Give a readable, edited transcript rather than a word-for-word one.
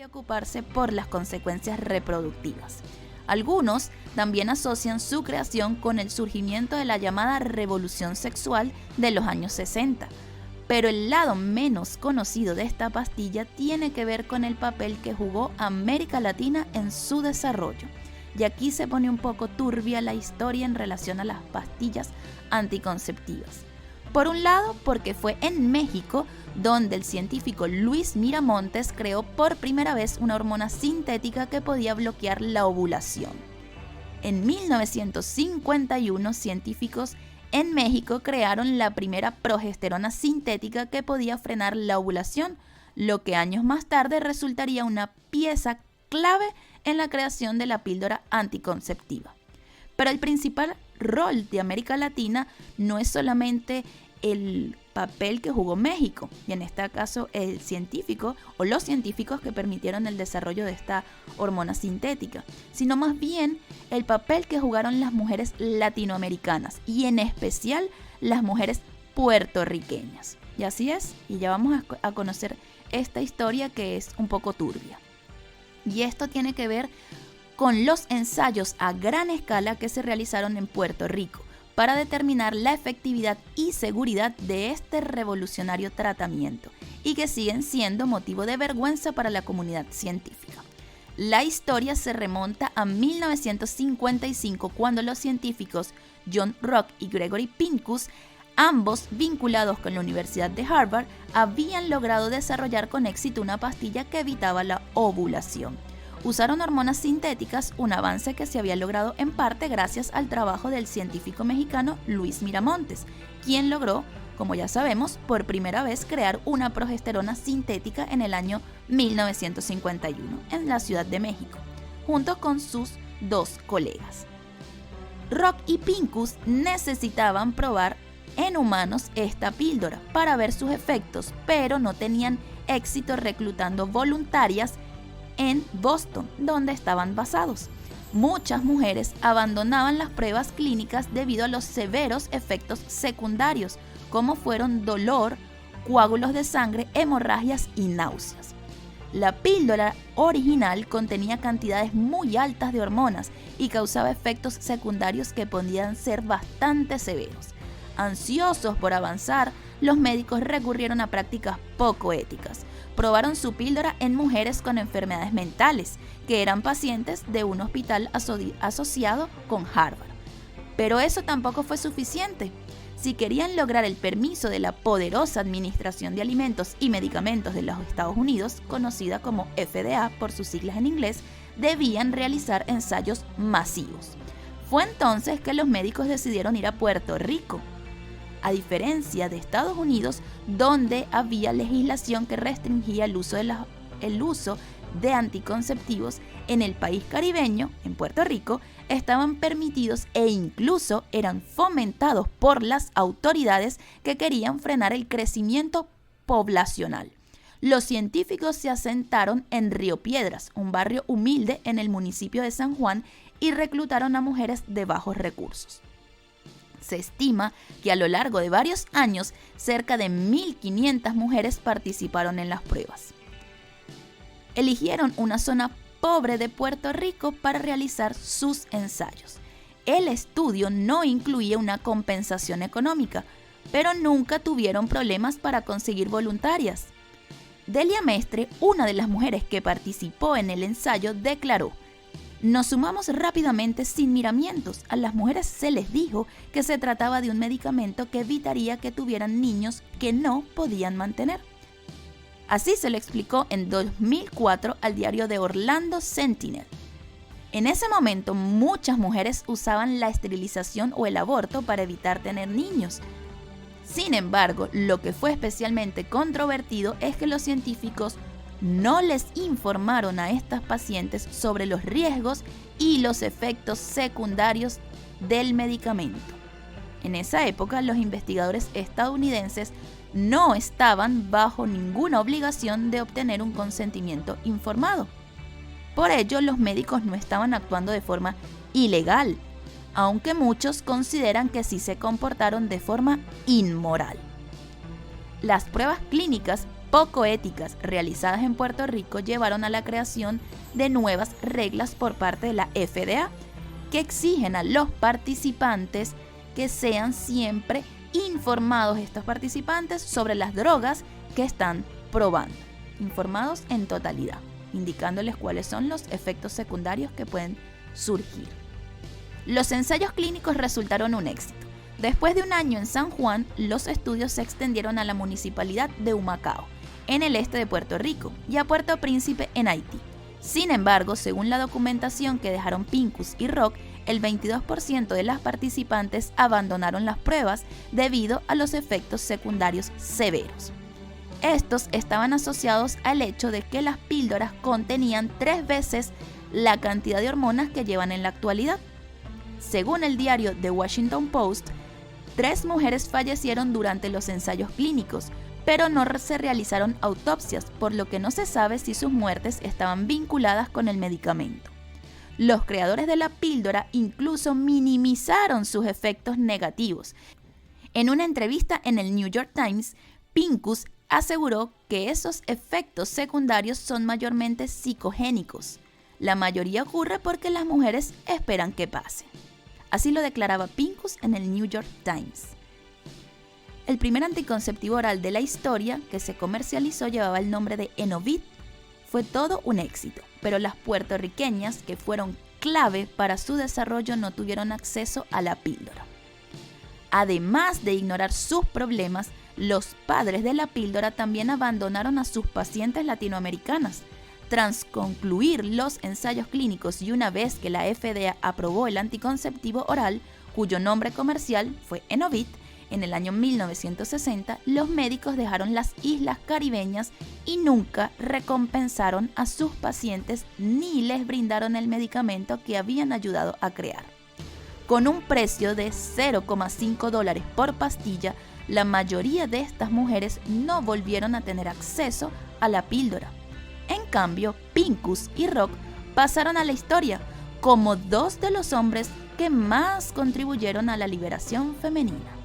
preocuparse por las consecuencias reproductivas. Algunos también asocian su creación con el surgimiento de la llamada revolución sexual de los años 60, pero el lado menos conocido de esta pastilla tiene que ver con el papel que jugó América Latina en su desarrollo. Y aquí se pone un poco turbia la historia en relación a las pastillas anticonceptivas. Por un lado, porque fue en México donde el científico Luis Miramontes creó por primera vez una hormona sintética que podía bloquear la ovulación. En 1951, científicos en México crearon la primera progesterona sintética que podía frenar la ovulación, lo que años más tarde resultaría una pieza clave en la creación de la píldora anticonceptiva. Pero el principal rol de América Latina no es solamente el papel que jugó México, y en este caso el científico o los científicos que permitieron el desarrollo de esta hormona sintética, sino más bien el papel que jugaron las mujeres latinoamericanas y en especial las mujeres puertorriqueñas. Y así es, y ya vamos a conocer esta historia que es un poco turbia. Y esto tiene que ver con los ensayos a gran escala que se realizaron en Puerto Rico para determinar la efectividad y seguridad de este revolucionario tratamiento y que siguen siendo motivo de vergüenza para la comunidad científica. La historia se remonta a 1955 cuando los científicos John Rock y Gregory Pincus, ambos vinculados con la Universidad de Harvard, habían logrado desarrollar con éxito una pastilla que evitaba la ovulación. Usaron hormonas sintéticas, un avance que se había logrado en parte gracias al trabajo del científico mexicano Luis Miramontes, quien logró, como ya sabemos, por primera vez crear una progesterona sintética en el año 1951 en la Ciudad de México, junto con sus dos colegas. Rock y Pincus necesitaban probar en humanos esta píldora para ver sus efectos, pero no tenían éxito reclutando voluntarias en Boston, donde estaban basados. Muchas mujeres abandonaban las pruebas clínicas debido a los severos efectos secundarios, como fueron dolor, coágulos de sangre, hemorragias y náuseas. La píldora original contenía cantidades muy altas de hormonas y causaba efectos secundarios que podían ser bastante severos. Ansiosos por avanzar, los médicos recurrieron a prácticas poco éticas. Probaron su píldora en mujeres con enfermedades mentales, que eran pacientes de un hospital asociado con Harvard. Pero eso tampoco fue suficiente. Si querían lograr el permiso de la poderosa Administración de Alimentos y Medicamentos de los Estados Unidos, conocida como FDA por sus siglas en inglés, debían realizar ensayos masivos. Fue entonces que los médicos decidieron ir a Puerto Rico. A diferencia de Estados Unidos, donde había legislación que restringía el uso de anticonceptivos, en el país caribeño, en Puerto Rico, estaban permitidos e incluso eran fomentados por las autoridades que querían frenar el crecimiento poblacional. Los científicos se asentaron en Río Piedras, un barrio humilde en el municipio de San Juan, y reclutaron a mujeres de bajos recursos. Se estima que a lo largo de varios años, cerca de 1.500 mujeres participaron en las pruebas. Eligieron una zona pobre de Puerto Rico para realizar sus ensayos. El estudio no incluía una compensación económica, pero nunca tuvieron problemas para conseguir voluntarias. Delia Mestre, una de las mujeres que participó en el ensayo, declaró: "Nos sumamos rápidamente sin miramientos. A las mujeres se les dijo que se trataba de un medicamento que evitaría que tuvieran niños que no podían mantener". Así se lo explicó en 2004 al diario The Orlando Sentinel. En ese momento, muchas mujeres usaban la esterilización o el aborto para evitar tener niños. Sin embargo, lo que fue especialmente controvertido es que los científicos no les informaron a estas pacientes sobre los riesgos y los efectos secundarios del medicamento. En esa época, los investigadores estadounidenses no estaban bajo ninguna obligación de obtener un consentimiento informado. Por ello, los médicos no estaban actuando de forma ilegal, aunque muchos consideran que sí se comportaron de forma inmoral. Las pruebas clínicas poco éticas realizadas en Puerto Rico llevaron a la creación de nuevas reglas por parte de la FDA que exigen a los participantes que sean siempre informados estos participantes sobre las drogas que están probando, informados en totalidad, indicándoles cuáles son los efectos secundarios que pueden surgir. Los ensayos clínicos resultaron un éxito. Después de un año en San Juan, los estudios se extendieron a la municipalidad de Humacao, en el este de Puerto Rico, y a Puerto Príncipe, en Haití. Sin embargo, según la documentación que dejaron Pincus y Rock, el 22% de las participantes abandonaron las pruebas debido a los efectos secundarios severos. Estos estaban asociados al hecho de que las píldoras contenían 3 veces la cantidad de hormonas que llevan en la actualidad. Según el diario The Washington Post, 3 mujeres fallecieron durante los ensayos clínicos, pero no se realizaron autopsias, por lo que no se sabe si sus muertes estaban vinculadas con el medicamento. Los creadores de la píldora incluso minimizaron sus efectos negativos. En una entrevista en el New York Times, Pincus aseguró que esos efectos secundarios son mayormente psicogénicos. La mayoría ocurre porque las mujeres esperan que pase. Así lo declaraba Pincus en el New York Times. El primer anticonceptivo oral de la historia que se comercializó llevaba el nombre de Enovit. Fue todo un éxito, pero las puertorriqueñas que fueron clave para su desarrollo no tuvieron acceso a la píldora. Además de ignorar sus problemas, los padres de la píldora también abandonaron a sus pacientes latinoamericanas. Tras concluir los ensayos clínicos y una vez que la FDA aprobó el anticonceptivo oral, cuyo nombre comercial fue Enovit, en el año 1960, los médicos dejaron las islas caribeñas y nunca recompensaron a sus pacientes ni les brindaron el medicamento que habían ayudado a crear. Con un precio de $0.5 por pastilla, la mayoría de estas mujeres no volvieron a tener acceso a la píldora. En cambio, Pincus y Rock pasaron a la historia como 2 de los hombres que más contribuyeron a la liberación femenina.